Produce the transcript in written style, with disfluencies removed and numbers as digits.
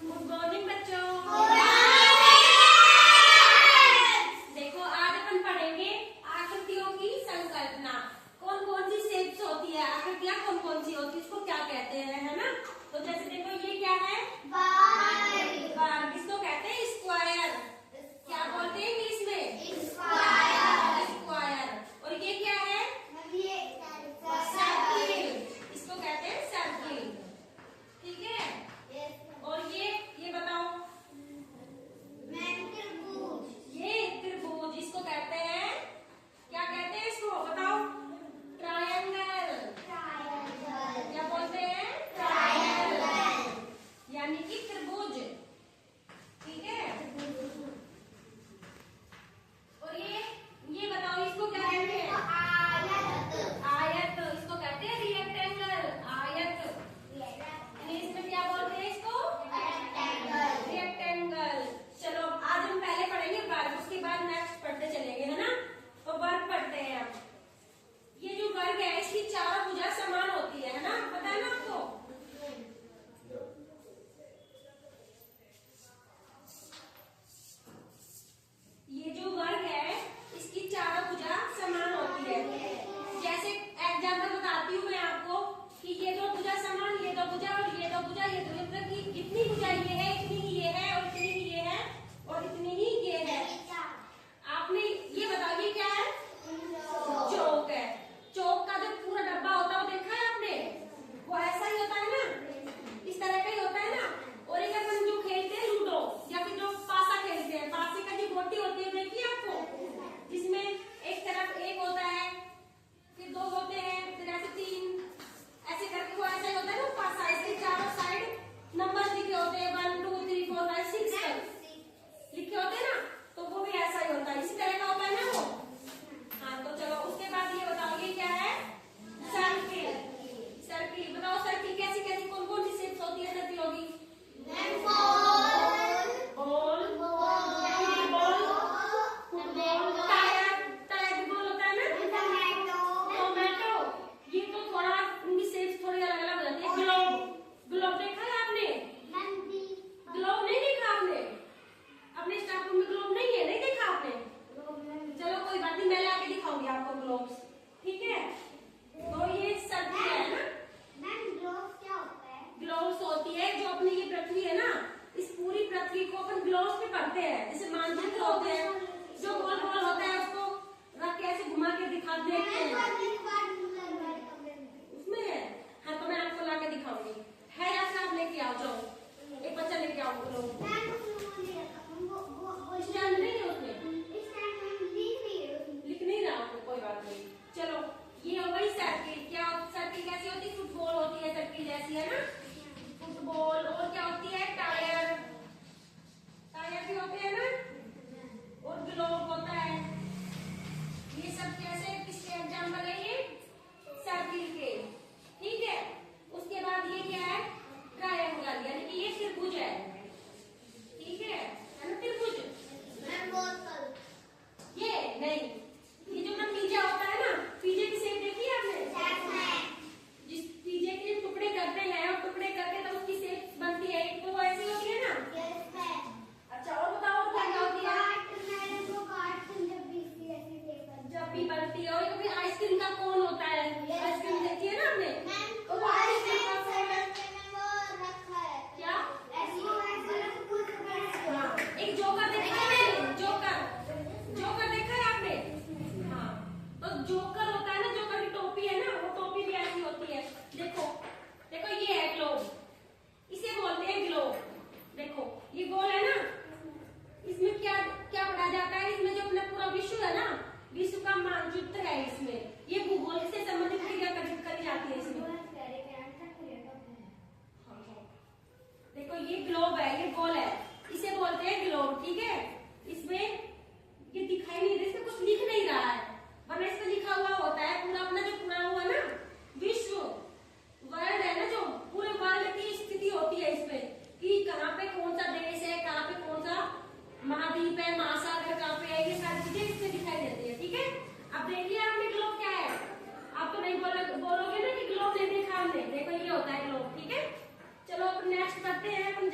Good morning बच्चों। देखो आज अपन पढ़ेंगे आकृतियों की संकल्पना। कौन कौन सी शेप्स होती है, आकृतियां कौन कौन सी होती है, इसको क्या कहते हैं, है ना। तो जैसे देखो ये क्या है, बार, किसको कहते हैं स्क्वायर। क्या बोलते हैं इंग्लिश में, स्क्वायर। और ये क्या है, सर्किल, इसको कहते हैं सर्किल, ठीक है। और ये बताओ, ये त्रिभुज, इसको कहते हैं, क्या कहते हैं इसको बताओ, ट्रायंगल। क्या बोलते हैं, ट्रायंगल, यानी कि त्रिभुज, ठीक है। और ये बताओ इसको क्या कहते हैं, आयत, इसको कहते हैं रिएक्टेंगल, आयत। इंग्लिश में क्या बोलते हैं इसको, रेक्टेंगल। चलो आज हम पहले पढ़ेंगे वर्ग, उसके बाद नेक्स्ट पढ़ते चलेंगे, है ना। तो वर्ग पढ़ते हैं अब। ये जो वर्ग है इसकी चारों भुजा समान होती है ना, पता है ना आपको। ये जो वर्ग है इसकी चारों भुजा समान होती है। जैसे एग्जाम्पल बताती हूँ मैं आपको कि ये दो भुजा समान, ये दो भुजा और ये दो भुजा, ये दो, मतलब कि इतनी भुजा ये है, इतनी ही ये है, और इतनी ही ये है, और इतनी ही ये है। आपने ये बताओ ये क्या है, चौक है। चौक का जो पूरा डब्बा होता है वो देखा है आपने, वो ऐसा ही होता है ना, इस तरह का ही होता है ना। और एक अपन जो खेलते हैं लूडो या फिर जो पासा खेलते हैं, पासे का जो गोटी होती है देखिए आपको, जिसमें एक तरफ एक होता है, फिर दो होते हैं, फिर ऐसे तीन, ऐसे करके वो ऐसा ही होता है ना पासा। इसके चारों साइड नंबर लिखे होते हैं, 1 2 3 4 5 6 तक लिखे होते हैं ना, तो वो भी ऐसा ही होता है, इसी तरह का होता है ना वो। हाँ तो चलो उसके बाद ये बताओ ये क्या है, सर्किल। सर्किल बताओ, सर्किल कैसी कैसी कौन कौन सी शेप्स होती है सर्किलों की, बॉल, फुटबॉल, टायर भी बॉल होता है ना, टोमेटो। ये तो थोड़ा उनकी शेप्स थोड़ी अलग अलग हो जाती है। ग्लोब देखा है आपने, ग्लोब नहीं देखा आपने, अपने स्टाफ रूम में ग्लोब नहीं है, नहीं देखा आपने। चलो कोई बात नहीं, मैं लाके दिखाऊंगी आपको ग्लोब्स, ठीक है। तो ये सर्किल है ना। ग्लोब्स होती है जो अपनी ये पृथ्वी है ना, इस पूरी पृथ्वी को अपन ग्लोब्स पे पढ़ते हैं। जैसे मानचित्र होते हैं, जो गोल गोल होता है उसको रख के ऐसे घुमा के दिखाते हैं, उसमें है। हाँ तो मैं आपको लाके दिखाऊंगी, है या फिर आप लेके आओ, जाओ एक बच्चा लेके आओ ग्लोब। स्टैंड नहीं है उसमें, लिख नहीं रहा आपको, कोई बात नहीं। चलो ये हो गई सर्किल। क्या सर्किल कैसी होती है, फुटबॉल होती है सर्किल जैसी, है ना, फुटबॉल। और क्या होती है, टायर, टायर भी होते हैं ना, और ग्लोब होता है। ये सब कैसे, किसके एग्जाम्पल है ये, सर्किल के, ठीक है। उसके बाद ये क्या है, ट्रायंगल, यानी कि ये त्रिभुज है, ठीक है ना, त्रिभुज। ये नहीं, ये जो ना पिज्जा होता है ना, पिज्जे की शेप देखी है आपने, जिस पिज्जे के टुकड़े करते हैं और टुकड़े करके तो उसकी शेप बनती है, एक तो वो ऐसी होती है ना। अच्छा और बताओ क्या क्या होती है, जब भी बनती है। और कभी आइसक्रीम का कोन होता है, आइसक्रीम देखी है ना आपने, तो वो आइसक्रीम का कोन है क्या, हाँ। एक जोकर देखा है, जोकर देखा है आपने, हाँ। तो जोकर होता है ना, जोकर की टोपी है ना, वो टोपी भी ऐसी होती है। देखो देखो ये है ग्लोब, इसे बोलते हैं ग्लोब। देखो ये गोल है ना, इसमें क्या क्या पढ़ा जाता है, इसमें जो अपना पूरा विश्व है ना, विश्व का मानचित्र है इसमें, ये भूगोल से संबंधित क्रिया करी जाती है इसमें। देखो ये ग्लोब है, ये गोल है, इसे बोलते हैं ग्लोब, ठीक है। इसमें ये दिखाई नहीं दे, इसमें कुछ लिख नहीं रहा है, वरना इसमें लिखा हुआ होता है पूरा अपना जो पूरा हुआ ना विश्व, वर्ल्ड है ना, जो पूरे वर्ल्ड की स्थिति होती है इसमें, कि कहाँ पे कौन सा देश है, कहाँ पे कौन सा महाद्वीप है, महासागर कहाँ पे है, ये सारी चीजें इसमें दिखाई देती है, ठीक है। अब देखिए आपने ग्लोब क्या है, आप तो नहीं बोलोगे ना कि ग्लोब नहीं देखा हमने। देखो ये होता है ग्लोब, ठीक है। चलो अपन नेक्स्ट करते हैं, अपन